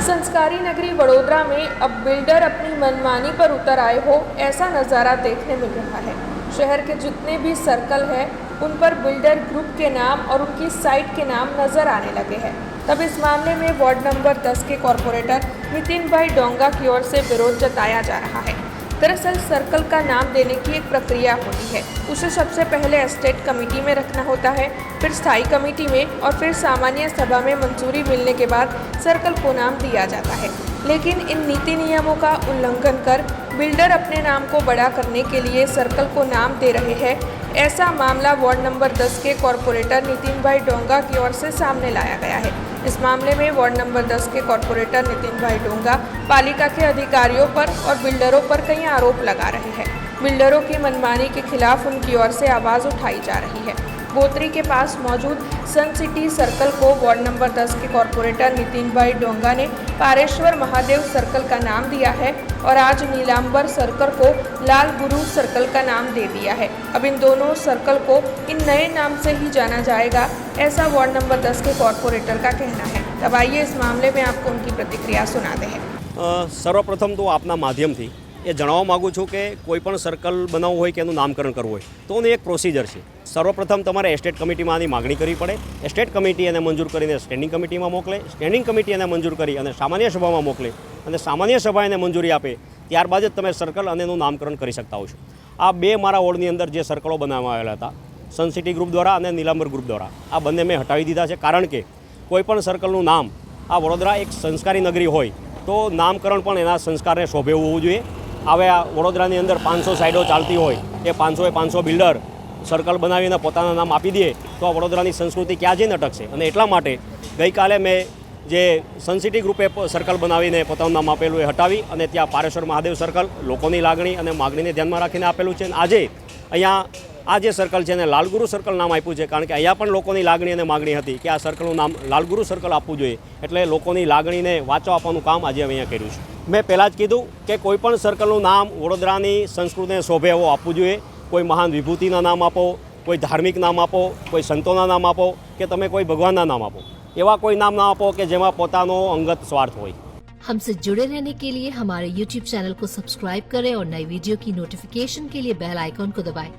संस्कारी नगरी वडोदरा में अब बिल्डर अपनी मनमानी पर उतर आए हो, ऐसा नज़ारा देखने मिल रहा है। शहर के जितने भी सर्कल हैं उन पर बिल्डर ग्रुप के नाम और उनकी साइट के नाम नजर आने लगे हैं। तब इस मामले में वार्ड नंबर 10 के कॉरपोरेटर नितिन भाई डोंगा की ओर से विरोध जताया जा रहा है। दरअसल सर्कल का नाम देने की एक प्रक्रिया होती है। उसे सबसे पहले एस्टेट कमेटी में रखना होता है, फिर स्थायी कमेटी में और फिर सामान्य सभा में मंजूरी मिलने के बाद सर्कल को नाम दिया जाता है। लेकिन इन नीति नियमों का उल्लंघन कर बिल्डर अपने नाम को बड़ा करने के लिए सर्कल को नाम दे रहे हैं। ऐसा मामला वार्ड नंबर 10 के कॉरपोरेटर नितिन भाई डोंगा की ओर से सामने लाया गया है। इस मामले में वार्ड नंबर 10 के कॉरपोरेटर नितिन भाई डोंगा पालिका के अधिकारियों पर और बिल्डरों पर कई आरोप लगा रहे हैं। बिल्डरों की मनमानी के खिलाफ उनकी ओर से आवाज़ उठाई जा रही है। गोत्री के पास मौजूद सन सिटी सर्कल को वार्ड नंबर 10 के कॉरपोरेटर नितिन भाई डोंगा ने पारेश्वर महादेव सर्कल का नाम दिया है और आज नीलांबर सर्कल को लाल गुरु सर्कल का नाम दे दिया है। अब इन दोनों सर्कल को इन नए नाम से ही जाना जाएगा, ऐसा वार्ड नंबर 10 के कॉरपोरेटर का कहना है। तब आइए इस मामले में आपको उनकी प्रतिक्रिया सुनाते हैं। सर्वप्रथम तो आपना माध्यम थी એ જણાવવા માગું છું કે કોઈપણ સર્કલ બનાવવું હોય કે એનું નામકરણ કરવું હોય તો એનું એક પ્રોસિજર છે। સર્વપ્રથમ તમારે એસ્ટેટ કમિટીમાં આની માગણી કરવી પડે। એસ્ટેટ કમિટી એને મંજૂર કરીને સ્ટેન્ડિંગ કમિટીમાં મોકલે, સ્ટેન્ડિંગ કમિટી એને મંજૂર કરી અને સામાન્ય સભામાં મોકલે અને સામાન્ય સભા એને મંજૂરી આપે, ત્યારબાદ જ તમે સર્કલ અને એનું નામકરણ કરી શકતા હો છો। આ બે મારા વોર્ડની અંદર જે સર્કલો બનાવવામાં આવેલા હતા સન સિટી ગ્રુપ દ્વારા અને નીલાંબર ગ્રુપ દ્વારા, આ બંને મેં હટાવી દીધા છે। કારણ કે કોઈપણ સર્કલનું નામ આ વડોદરા એક સંસ્કારી નગરી હોય તો નામકરણ પણ એના સંસ્કારને શોભે હોવું જોઈએ। હવે આ વડોદરાની અંદર 500 સાઇડો ચાલતી હોય એ 500 બિલ્ડર સર્કલ બનાવીને પોતાના નામ આપી દે તો આ વડોદરાની સંસ્કૃતિ ક્યાં જઈને અટકશે। અને એટલા માટે ગઈકાલે મેં જે સન સિટી ગ્રુપે સર્કલ બનાવીને પોતાનું નામ આપેલું એ હટાવી અને ત્યાં પારેશ્વર મહાદેવ સર્કલ લોકોની લાગણી અને માગણીને ધ્યાનમાં રાખીને આપેલું છે। અને આજે અહીંયા આ જે સર્કલ છે એને લાલગુરુ સર્કલ નામ આપ્યું છે, કારણ કે અહીંયા પણ લોકોની લાગણી અને માગણી હતી કે આ સર્કલનું નામ લાલગુરુ સર્કલ આપવું જોઈએ, એટલે લોકોની લાગણીને વાચો આપવાનું કામ આજે અહીંયા કર્યું છે। મેં પહેલાં જ કીધું કે કોઈપણ સર્કલનું નામ વડોદરાની સંસ્કૃતિને શોભે એવો આપવું જોઈએ। કોઈ મહાન વિભૂતિના નામ આપો, કોઈ ધાર્મિક નામ આપો, કોઈ સંતોના નામ આપો કે તમે કોઈ ભગવાનના નામ આપો, એવા કોઈ નામ ના આપો કે જેમાં પોતાનો અંગત સ્વાર્થ હોય। हमसे जुड़े रहने के लिए हमारे YouTube चैनल को सब्सक्राइब करें और नई वीडियो की नोटिफिकेशन के लिए बेल आइकॉन को दबाएं।